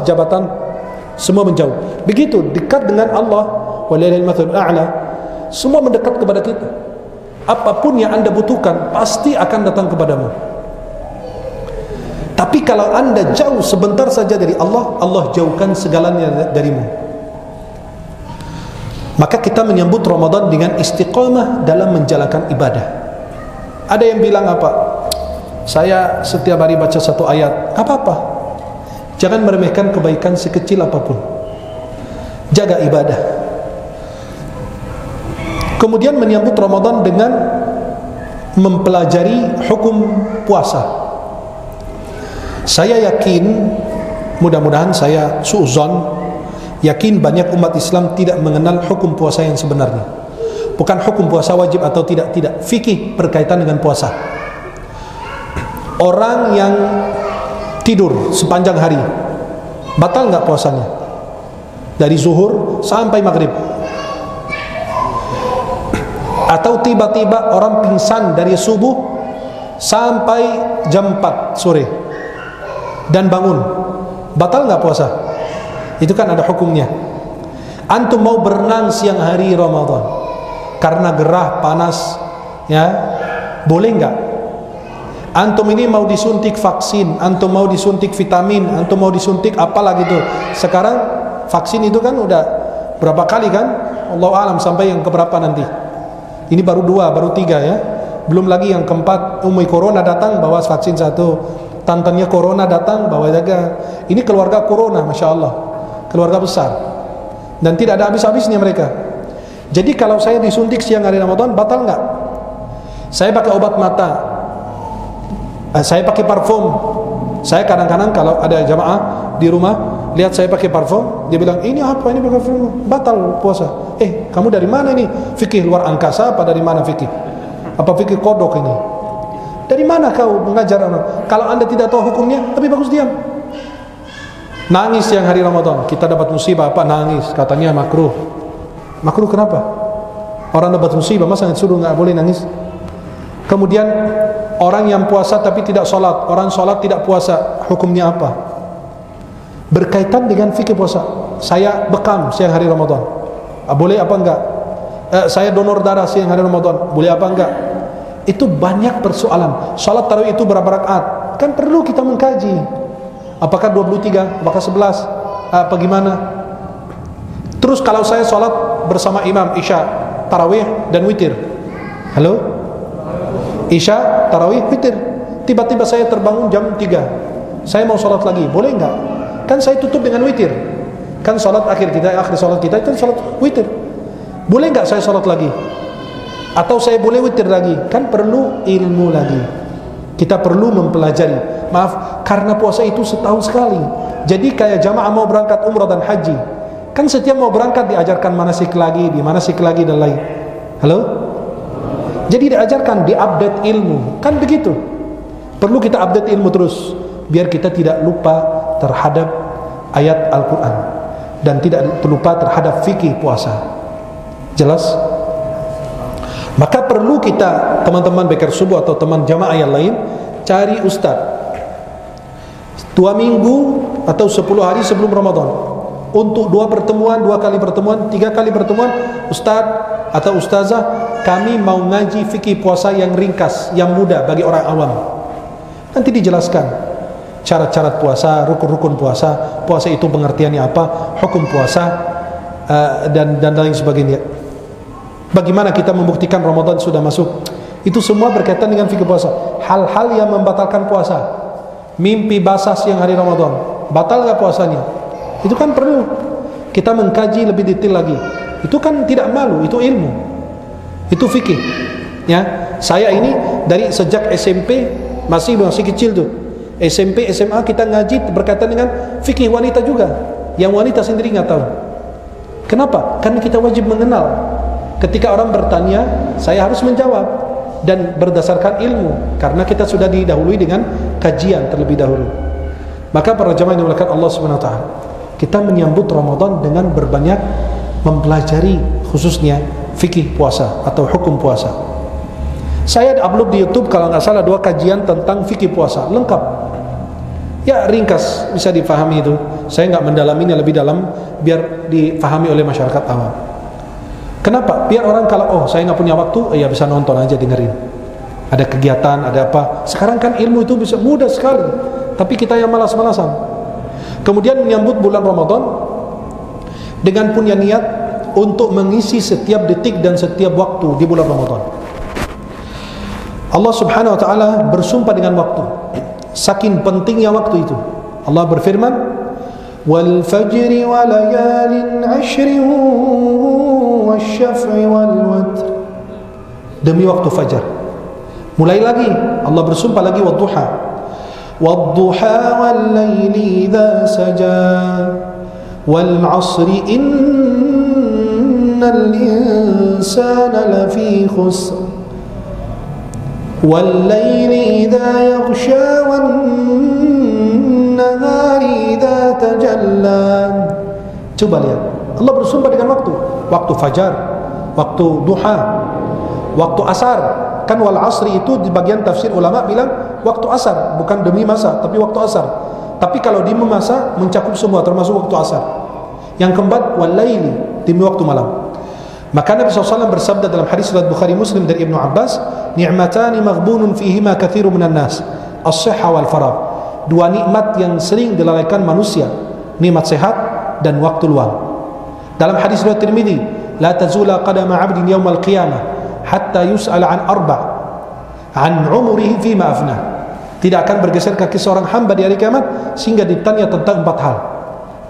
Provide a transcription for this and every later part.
jabatan, semua menjauh. Begitu dekat dengan Allah, walillahil mathalul a'la, semua mendekat kepada kita. Apapun yang anda butuhkan pasti akan datang kepadamu. Tapi kalau anda jauh sebentar saja dari Allah, Allah jauhkan segalanya darimu. Maka kita menyambut Ramadan dengan istiqamah dalam menjalankan ibadah. Ada yang bilang apa? Saya setiap hari baca satu ayat. Apa-apa. Jangan meremehkan kebaikan sekecil apapun. Jaga ibadah. Kemudian menyambut Ramadan dengan mempelajari hukum puasa. Saya yakin, mudah-mudahan saya suuzon, yakin banyak umat Islam tidak mengenal hukum puasa yang sebenarnya. Bukan hukum puasa wajib atau tidak, fikih berkaitan dengan puasa. Orang yang tidur sepanjang hari, batal nggak puasanya? Dari zuhur sampai maghrib. Atau tiba-tiba orang pingsan dari subuh sampai jam 4 sore dan bangun, batal nggak puasa? Itu kan ada hukumnya. Antum mau berenang siang hari Ramadan karena gerah panas, ya, boleh nggak? Antum ini mau disuntik vaksin, antum mau disuntik vitamin, antum mau disuntik apalah gitu. Sekarang vaksin itu kan udah berapa kali kan? Allahu alam sampai yang keberapa nanti. Ini baru 2, baru 3 ya. Belum lagi yang keempat, Umi Corona datang bawa vaksin 1, tantannya Corona datang bawa jaga. Ini keluarga Corona, Masya Allah, keluarga besar, dan tidak ada habis-habisnya mereka. Jadi kalau saya disuntik siang hari Ramadan, batal nggak? Saya pakai obat mata, saya pakai parfum. Saya kadang-kadang kalau ada jamaah di rumah lihat saya pakai parfum, dia bilang, ini apa, ini pakai parfum, batal puasa. Kamu dari mana ini? Fikih luar angkasa apa dari mana fikih? Apa fikih kodok ini? Dari mana kau mengajar orang? Kalau anda tidak tahu hukumnya, lebih bagus diam. Nangis yang hari Ramadan, kita dapat musibah apa? Nangis, katanya makruh. Makruh kenapa? Orang dapat musibah, masa disuruh nggak boleh nangis? Kemudian orang yang puasa tapi tidak sholat, orang sholat tidak puasa, hukumnya apa? Berkaitan dengan fikih puasa. Saya bekam siang hari Ramadan, boleh apa enggak? Saya donor darah siang hari Ramadan, boleh apa enggak? Itu banyak persoalan. Sholat tarawih itu berapa rakaat? Kan perlu kita mengkaji. Apakah 23, apakah 11, apa gimana? Terus kalau saya sholat bersama imam Isya, tarawih dan witir. Halo? Isya, tarawih, witir. Tiba-tiba saya terbangun jam 3, saya mau sholat lagi, boleh enggak? Kan saya tutup dengan witir. Kan sholat akhir sholat kita itu sholat witir. Boleh enggak saya sholat lagi? Atau saya boleh witir lagi? Kan perlu ilmu lagi. Kita perlu mempelajari. Maaf, karena puasa itu setahun sekali. Jadi kayak jamaah mau berangkat umrah dan haji, kan setiap mau berangkat diajarkan manasik lagi, di manasik lagi dan lain. Halo? Jadi diajarkan, diupdate ilmu. Kan begitu. Perlu kita update ilmu terus, biar kita tidak lupa terhadap ayat Al-Quran dan tidak terlupa terhadap fikih puasa. Jelas? Maka perlu kita, teman-teman Bekar Subuh atau teman jamaah yang lain, cari ustaz 2 minggu atau 10 hari sebelum Ramadan untuk 2 pertemuan, 2 kali pertemuan, 3 kali pertemuan. Ustaz atau ustazah, kami mau ngaji fikih puasa yang ringkas, yang mudah bagi orang awam. Nanti dijelaskan syarat-syarat puasa, rukun-rukun puasa, puasa itu pengertiannya apa, hukum puasa, dan lain sebagainya. Bagaimana kita membuktikan Ramadan sudah masuk? Itu semua berkaitan dengan fikih puasa. Hal-hal yang membatalkan puasa, mimpi basah siang hari Ramadan, batal nggak puasanya? Itu kan perlu kita mengkaji lebih detail lagi. Itu kan tidak malu, itu ilmu, itu fikih. Ya, saya ini dari sejak SMP masih kecil tuh. SMP, SMA kita ngaji berkaitan dengan fikih wanita juga, yang wanita sendiri nggak tahu. Kenapa? Karena kita wajib mengenal. Ketika orang bertanya, saya harus menjawab dan berdasarkan ilmu, karena kita sudah didahului dengan kajian terlebih dahulu. Maka para jamaah yang dimuliakan Allah Subhanahu wa taala, kita menyambut Ramadan dengan berbanyak mempelajari khususnya fikih puasa atau hukum puasa. Saya upload di YouTube kalau nggak salah 2 kajian tentang fikih puasa lengkap. Ya ringkas bisa difahami itu. Saya nggak mendalaminya lebih dalam biar difahami oleh masyarakat awam. Kenapa? Biar orang kalau saya nggak punya waktu, ya bisa nonton aja, dengerin. Ada kegiatan, ada apa. Sekarang kan ilmu itu bisa mudah sekali, tapi kita yang malas-malasan. Kemudian menyambut bulan Ramadan dengan punya niat untuk mengisi setiap detik dan setiap waktu di bulan Ramadan. Allah Subhanahu wa taala bersumpah dengan waktu. Saking pentingnya waktu itu, Allah berfirman, "Wal fajri wa layalin 'ashrin wasyaf'i wal watr." Demi waktu fajar. Mulai lagi Allah bersumpah lagi, wadduha. Wadduha wal laili idza saja wal 'ashri innal insana lafi khusr وَاللَّيْلِ إِذَا يَغْشَى وَالنَّهَارِ إِذَا تَجَلَّى. Coba lihat, Allah bersumpah dengan waktu. Waktu fajar, waktu duha, waktu asar. Kan wal asri itu di bagian tafsir ulama bilang waktu asar, bukan demi masa, tapi waktu asar. Tapi kalau di masa mencakup semua, termasuk waktu asar. Yang keempat, wal laili, demi waktu malam. Maka Nabi SAW bersabda dalam hadis riwayat Bukhari Muslim dari Ibnu Abbas, ni'matani maghbunun fihima katsirun minan nas, as-sihha wal faragh. Dua nikmat yang sering dilalaikan manusia, nikmat sehat dan waktu luang. Dalam hadis riwayat Tirmidzi, la tazula qadama 'abdin yaumal qiyamah hatta yus'al an arba' an umrihi fima afna. Tidak akan bergeser kaki seorang hamba di hari kiamat sehingga ditanya tentang 4 hal.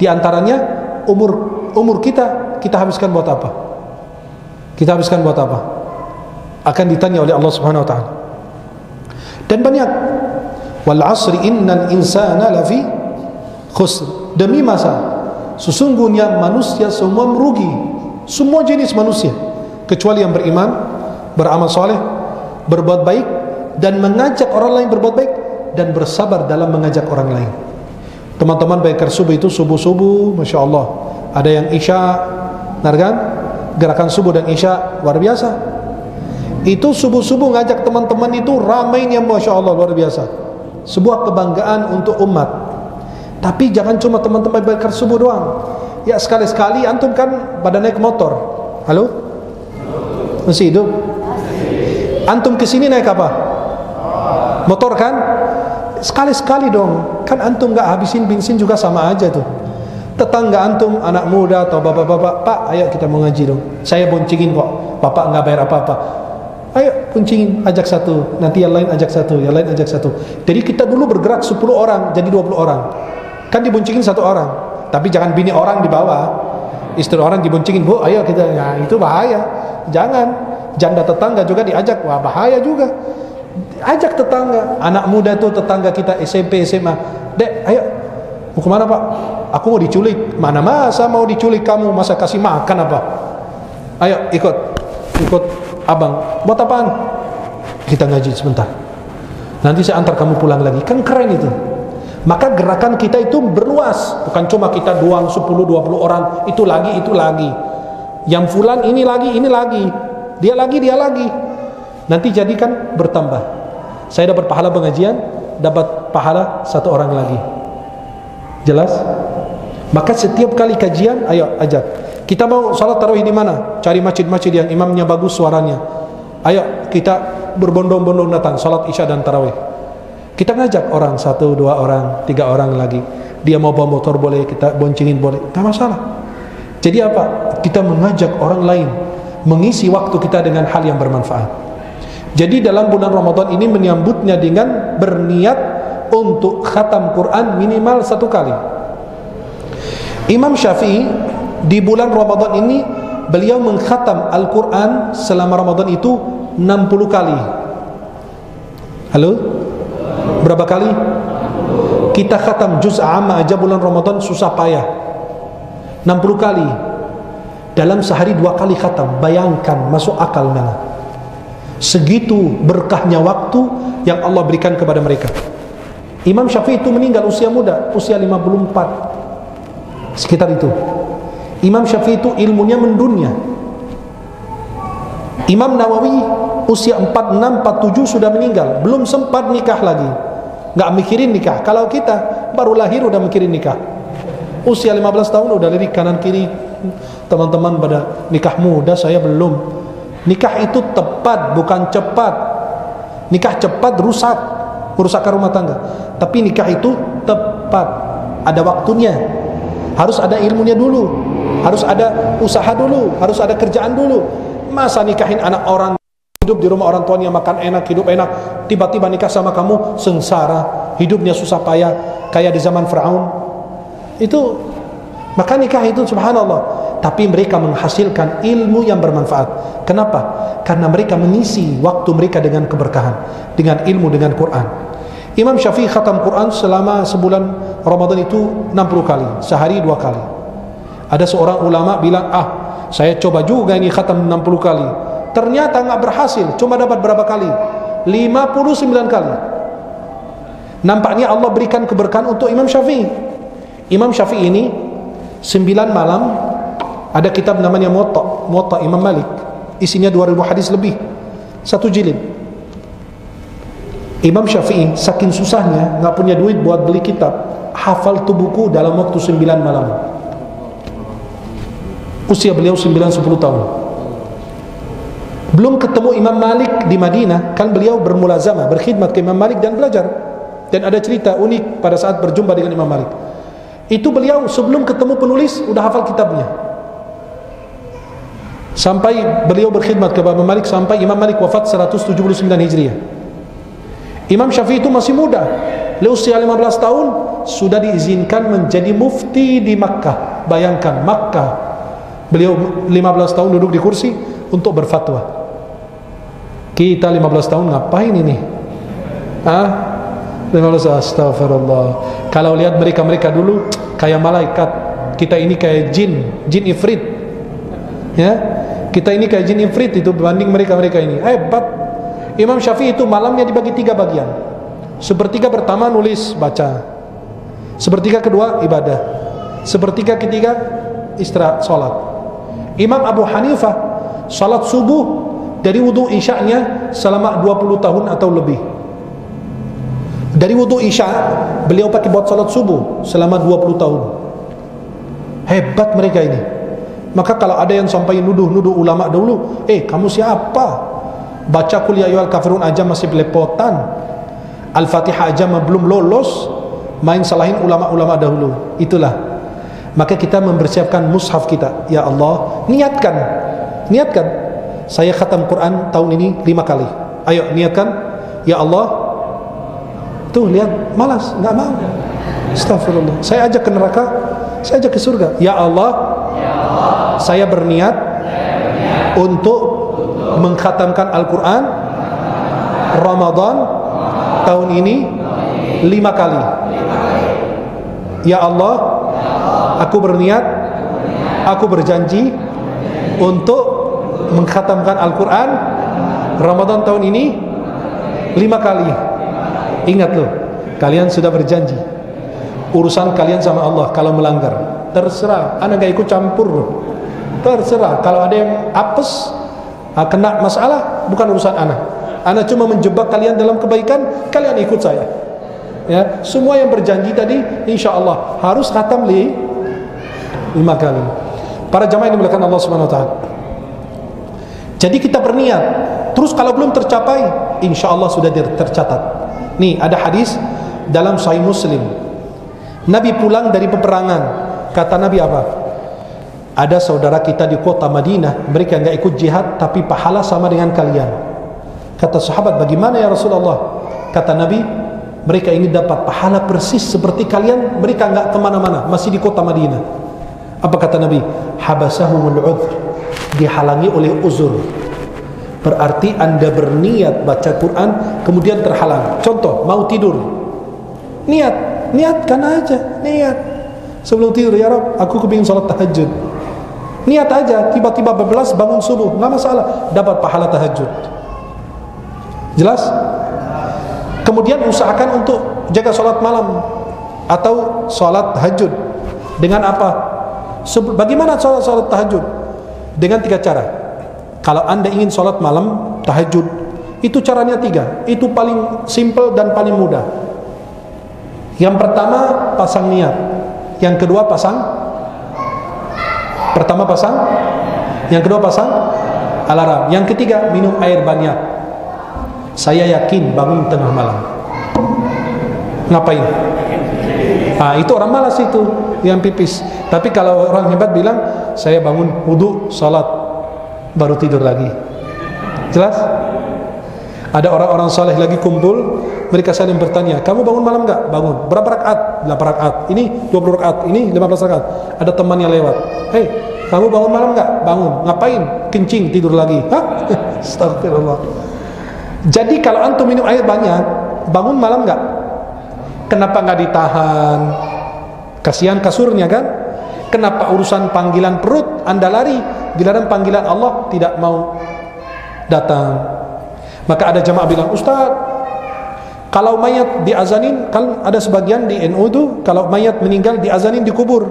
Di antaranya umur kita habiskan buat apa? Kita habiskan buat apa? Akan ditanya oleh Allah Subhanahu wa taala. Dan banyak, wal 'asri innal insana lafi khusr. Demi masa, sesungguhnya manusia semua merugi. Semua jenis manusia, kecuali yang beriman, beramal soleh, berbuat baik dan mengajak orang lain berbuat baik dan bersabar dalam mengajak orang lain. Teman-teman baikar subuh itu subuh-subuh, Masya Allah. Ada yang isya, kan? Gerakan subuh dan isya luar biasa. Itu subuh-subuh ngajak teman-teman itu ramainya, Masya Allah, luar biasa. Sebuah kebanggaan untuk umat. Tapi jangan cuma teman-teman baikar subuh doang. Ya sekali-sekali antum kan pada naik motor. Halo? Masih hidup? Antum kesini naik apa? Motor kan? Sekali-sekali dong. Kan antum gak habisin bensin juga sama aja tuh. Tetangga antum, anak muda atau bapak-bapak, Pak, ayo kita mau ngaji dong. Saya boncengin kok, Bapak nggak bayar apa-apa. Ayo boncengin, ajak satu, nanti yang lain ajak satu, yang lain ajak satu. Jadi kita dulu bergerak 10 orang, jadi 20 orang. Kan diboncengin 1 orang. Tapi jangan bini orang di bawah, istri orang diboncengin, Bu, ayo kita. Ya itu bahaya. Jangan. Janda tetangga juga diajak, wah bahaya juga. Ajak tetangga, anak muda tuh tetangga kita SMP, SMA. Dek, ayo. Mau kemana Pak? Aku mau diculik. Mana masa mau diculik kamu? Masa kasih makan apa? Ayo ikut abang. Buat apaan? Kita ngaji sebentar. Nanti saya antar kamu pulang lagi. Kan keren itu. Maka gerakan kita itu berluas. Bukan cuma kita doang 10-20 orang. Itu lagi. Yang fulan ini lagi. Dia lagi. Nanti jadikan bertambah. Saya dapat pahala pengajian, dapat pahala 1 orang lagi. Jelas? Maka setiap kali kajian, ayo ajak. Kita mau salat tarawih di mana? Cari masjid-masjid yang imamnya bagus suaranya. Ayo kita berbondong-bondong datang salat isya dan tarawih. Kita ngajak orang 1, 2 orang, 3 orang lagi. Dia mau bawa motor boleh, kita boncengin boleh, tak masalah. Jadi apa? Kita mengajak orang lain mengisi waktu kita dengan hal yang bermanfaat. Jadi dalam bulan Ramadan ini menyambutnya dengan berniat untuk khatam Quran minimal 1 kali. Imam Syafi'i di bulan Ramadan ini beliau mengkhatam Al-Quran selama Ramadan itu 60 kali. Halo? Berapa kali? Kita khatam juz amma aja bulan Ramadan susah payah. 60 kali. Dalam sehari 2 kali khatam. Bayangkan, masuk akal mana? Segitu berkahnya waktu yang Allah berikan kepada mereka. Imam Syafi'i itu meninggal usia muda, usia 54. Sekitar itu. Imam Syafi'i itu ilmunya mendunia. Imam Nawawi usia 46, 47 sudah meninggal, belum sempat nikah lagi. Nggak mikirin nikah. Kalau kita baru lahir udah mikirin nikah. Usia 15 tahun udah lirik kanan kiri, teman-teman pada nikah muda, saya belum. Nikah itu tepat, bukan cepat. Nikah cepat rusak, merusakkan rumah tangga. Tapi nikah itu tepat, ada waktunya. Harus ada ilmunya dulu, harus ada usaha dulu, harus ada kerjaan dulu. Masa nikahin anak orang, hidup di rumah orang tuanya, makan enak, hidup enak, tiba-tiba nikah sama kamu, sengsara, hidupnya susah payah, kayak di zaman Firaun. Itu, maka nikah itu subhanallah. Tapi mereka menghasilkan ilmu yang bermanfaat. Kenapa? Karena mereka mengisi waktu mereka dengan keberkahan, dengan ilmu, dengan Quran. Imam Syafi'i khatam Quran selama sebulan Ramadan itu 60 kali, sehari 2 kali. Ada seorang ulama bilang, saya coba juga ini khatam 60 kali. Ternyata nggak berhasil, cuma dapat berapa kali? 59 kali. Nampaknya Allah berikan keberkahan untuk Imam Syafi'i. Imam Syafi'i ini 9 malam ada kitab namanya Muwatta Imam Malik, isinya 2000 hadis lebih, 1 jilid. Imam Syafi'i saking susahnya, nggak punya duit buat beli kitab, hafal tuh buku dalam waktu 9 malam. Usia beliau 9-10 tahun. Belum ketemu Imam Malik di Madinah, kan beliau bermulazamah, berkhidmat ke Imam Malik dan belajar. Dan ada cerita unik pada saat berjumpa dengan Imam Malik. Itu beliau sebelum ketemu penulis udah hafal kitabnya. Sampai beliau berkhidmat kepada Imam Malik sampai Imam Malik wafat 179 Hijriah. Imam Syafi'i itu masih muda. Beliau usia 15 tahun sudah diizinkan menjadi mufti di Makkah. Bayangkan, Makkah. Beliau 15 tahun duduk di kursi untuk berfatwa. Kita 15 tahun ngapain ini? 15, astagfirullah. Kalau lihat mereka dulu kayak malaikat, kita ini kayak jin ifrit. Ya, kita ini kayak jin ifrit itu berbanding mereka ini. Hebat. Imam Syafi'i itu malamnya dibagi 3 bagian. Sepertiga pertama nulis baca, sepertiga kedua ibadah, sepertiga ketiga istirahat sholat. Imam Abu Hanifah sholat subuh dari wudu isya'nya selama 20 tahun atau lebih. Dari wudu isya beliau pakai buat sholat subuh selama 20 tahun. Hebat mereka ini. Maka kalau ada yang sampai nuduh ulama dulu, kamu siapa? Baca Qul ya ayyuhal kafirun aja masih belepotan, Al-Fatihah aja belum lolos, main salahin ulama-ulama dahulu. Itulah. Maka kita mempersiapkan mushaf kita. Ya Allah, niatkan, saya khatam Quran tahun ini 5 kali. Ayo niatkan. Ya Allah. Tuh lihat, malas, nggak mau. Astagfirullah. Saya ajak ke neraka, saya ajak ke surga. Ya Allah, saya berniat untuk mengkhatamkan Al-Quran Ramadan tahun ini 5 kali. Ya Allah, aku berniat, aku berjanji untuk mengkhatamkan Al-Quran Ramadan tahun ini 5 kali. Ingat loh, kalian sudah berjanji. Urusan kalian sama Allah. Kalau melanggar, terserah, ana gak ikut campur. Terserah. Kalau ada yang apes, kena masalah, bukan urusan ana. Ana cuma menjebak kalian dalam kebaikan, kalian ikut saya. Ya, semua yang berjanji tadi, insya Allah harus khatam 5 kali. Para jamaah yang dimuliakan Allah Subhanahu Wa Taala. Jadi kita berniat. Terus kalau belum tercapai, insya Allah sudah tercatat. Nih ada hadis dalam Sahih Muslim. Nabi pulang dari peperangan. Kata Nabi apa? Ada saudara kita di kota Madinah, mereka enggak ikut jihad tapi pahala sama dengan kalian. Kata sahabat, bagaimana ya Rasulullah? Kata Nabi, mereka ini dapat pahala persis seperti kalian, mereka enggak kemana-mana, masih di kota Madinah. Apa kata Nabi? Habasahumul udhr, dihalangi oleh uzur. Berarti anda berniat baca Quran kemudian terhalang. Contoh, mau tidur, niatkan aja, niat sebelum tidur, ya Rabb, aku kepingin sholat tahajud. Niat aja, tiba-tiba berbelas bangun subuh, nggak masalah, dapat pahala tahajud. Jelas? Kemudian usahakan untuk jaga sholat malam atau sholat tahajud. Dengan apa? Bagaimana sholat tahajud? Dengan 3 cara. Kalau anda ingin sholat malam tahajud, itu caranya 3. Itu paling simple dan paling mudah. Yang pertama pasang niat, yang kedua pasang, pertama pasang, yang kedua pasang alarm, yang ketiga minum air banyak. Saya yakin bangun tengah malam. Ngapain? Itu orang malas itu yang pipis. Tapi kalau orang hebat bilang, saya bangun wudu, salat, baru tidur lagi. Jelas? Ada orang-orang saleh lagi kumpul, mereka saling bertanya, kamu bangun malam enggak? Bangun. Berapa rakaat? 8 rakaat. Ini 20 rakaat, ini 15 rakaat. Ada temannya lewat. Hei, kamu bangun malam enggak? Bangun. Ngapain? Kencing, tidur lagi. Hah? Astagfirullah. Jadi kalau antum minum air banyak, bangun malam enggak? Kenapa enggak ditahan? Kasihan kasurnya kan? Kenapa urusan panggilan perut Anda lari, dilarang panggilan Allah tidak mau datang? Maka ada jamaah bilang, Ustaz, kalau mayat diazanin, kan ada sebagian di NU itu kalau mayat meninggal diazanin di kubur,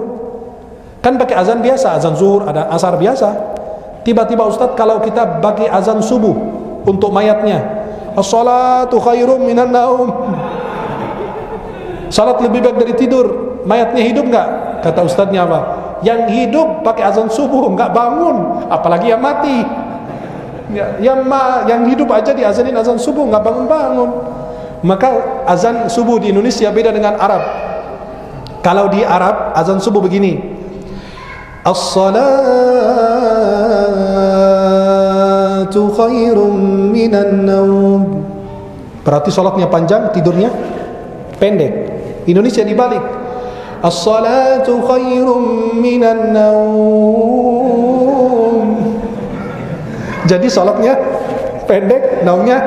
kan pakai azan biasa, azan zuhur, ada asar biasa. Tiba-tiba Ustaz, kalau kita bagi azan subuh untuk mayatnya, as-salatu khairum minan naum, salat lebih baik dari tidur. Mayatnya hidup enggak? Kata ustadznya apa? Yang hidup pakai azan subuh enggak bangun, apalagi yang mati. Yang hidup aja diazanin azan subuh enggak bangun-bangun. Maka azan subuh di Indonesia beda dengan Arab. Kalau di Arab azan subuh begini, as-salatu khairum minan naum. Berarti salatnya panjang, tidurnya pendek. Indonesia dibalik, as-salatu khairum minan naum. Jadi salatnya pendek, naumnya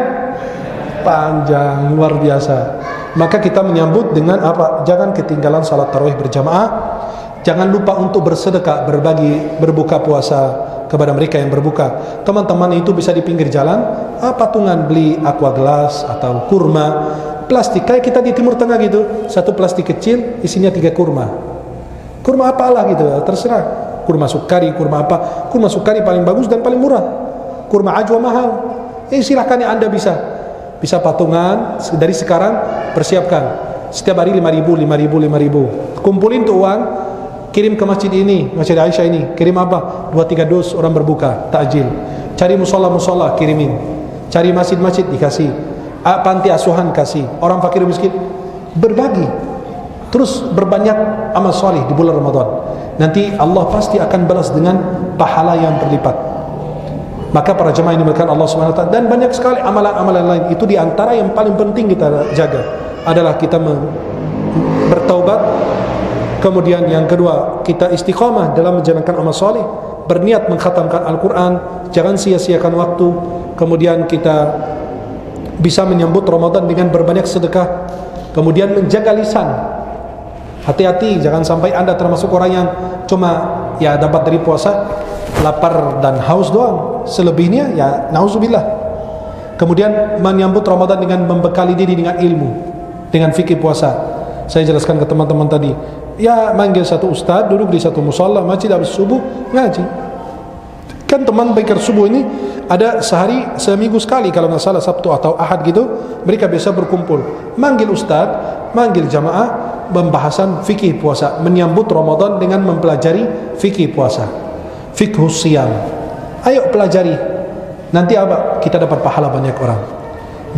panjang, luar biasa. Maka kita menyambut dengan apa? Jangan ketinggalan salat tarawih berjamaah. Jangan lupa untuk bersedekah, berbagi, berbuka puasa kepada mereka yang berbuka. Teman-teman itu bisa di pinggir jalan, patungan beli aqua gelas atau kurma plastik, kayak kita di Timur Tengah gitu, satu plastik kecil isinya 3 kurma. Kurma apalah gitu, terserah. Kurma sukari, kurma apa? Kurma sukari paling bagus dan paling murah. Kurma ajwa mahal. Silahkan yang Anda bisa patungan dari sekarang, persiapkan setiap hari 5.000. Kumpulin tuh uang, kirim ke masjid ini, Masjid Aisyah ini, kirim apa? 2-3 dus orang berbuka takjil. Cari musola kirimin, cari masjid-masjid dikasih, panti asuhan kasih, orang fakir miskin berbagi. Terus berbanyak amal soleh di bulan Ramadan. Nanti Allah pasti akan balas dengan pahala yang berlipat. Maka para jemaah yang dimuliakan Allah Subhanahu wa taala, dan banyak sekali amalan-amalan lain, itu di antara yang paling penting kita jaga adalah kita bertaubat. Kemudian yang kedua, kita istiqamah dalam menjalankan amal soleh, berniat mengkhatamkan Al-Quran, jangan sia-siakan waktu. Kemudian kita bisa menyambut Ramadan dengan berbanyak sedekah. Kemudian menjaga lisan. Hati-hati, jangan sampai Anda termasuk orang yang cuma ya dapat dari puasa lapar dan haus doang, selebihnya ya nauzubillah. Kemudian menyambut Ramadan dengan membekali diri dengan ilmu, dengan fikih puasa. Saya jelaskan ke teman-teman tadi, ya manggil satu ustaz, duduk di satu musalla masjid, habis subuh ngaji. Kan teman pikir subuh ini ada seminggu sekali kalau nggak salah, Sabtu atau Ahad gitu, mereka biasa berkumpul, manggil ustaz, manggil jamaah, pembahasan fikih puasa, menyambut Ramadan dengan mempelajari fikih puasa, fiqhus siyam. Ayo pelajari, nanti apa? Kita dapat pahala banyak orang.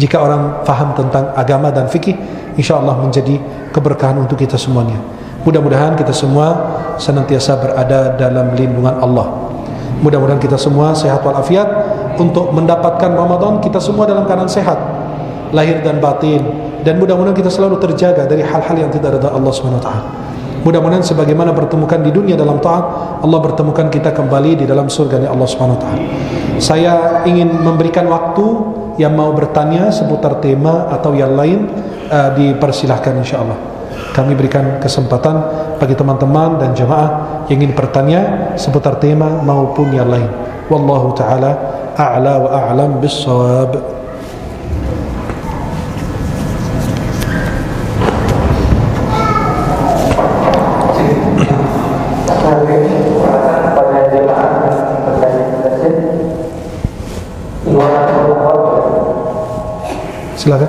Jika orang faham tentang agama dan fikih, insyaallah menjadi keberkahan untuk kita semuanya. Mudah-mudahan kita semua senantiasa berada dalam lindungan Allah. Mudah-mudahan kita semua sehat walafiat untuk mendapatkan Ramadan, kita semua dalam keadaan sehat lahir dan batin, dan mudah-mudahan kita selalu terjaga dari hal-hal yang tidak ridha Allah Subhanahu wa taala. Mudah-mudahan sebagaimana bertemukan di dunia dalam taat, Allah bertemukan kita kembali di dalam surga Allah Subhanahu wa taala. Saya ingin memberikan waktu yang mau bertanya seputar tema atau yang lain, dipersilahkan insyaallah. Kami berikan kesempatan bagi teman-teman dan jamaah yang ingin bertanya seputar tema maupun yang lain. Wallahu taala a'la wa a'lam bis-shawab. Silakan.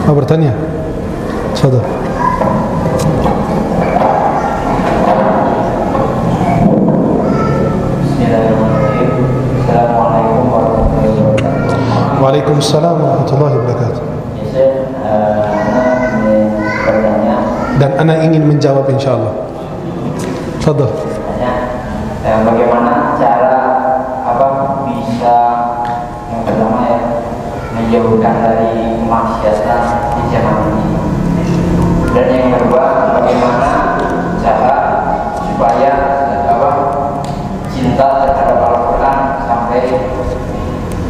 Mau bertanya? Ana ingin menjawab insyaallah. Fadhal. Bagaimana cara bisa yang pertama ya menjauhkan dari kemaksiatan di zaman ini, dan yang kedua bagaimana cara supaya cinta terhadap Al-Quran sampai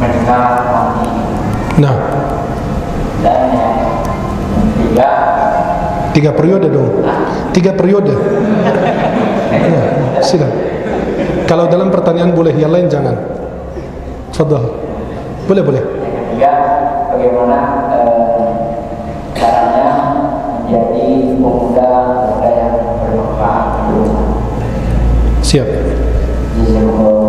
meninggal mati. Nah, dan yang ketiga, 3 periode dong. 3 periode. Ya, silakan. Kalau dalam pertanyaan boleh, yang lain jangan. Fadhal. Boleh. Yang ketiga, bagaimana caranya menjadi pemuda yang bermanfaat. Siap. Jazakumullah.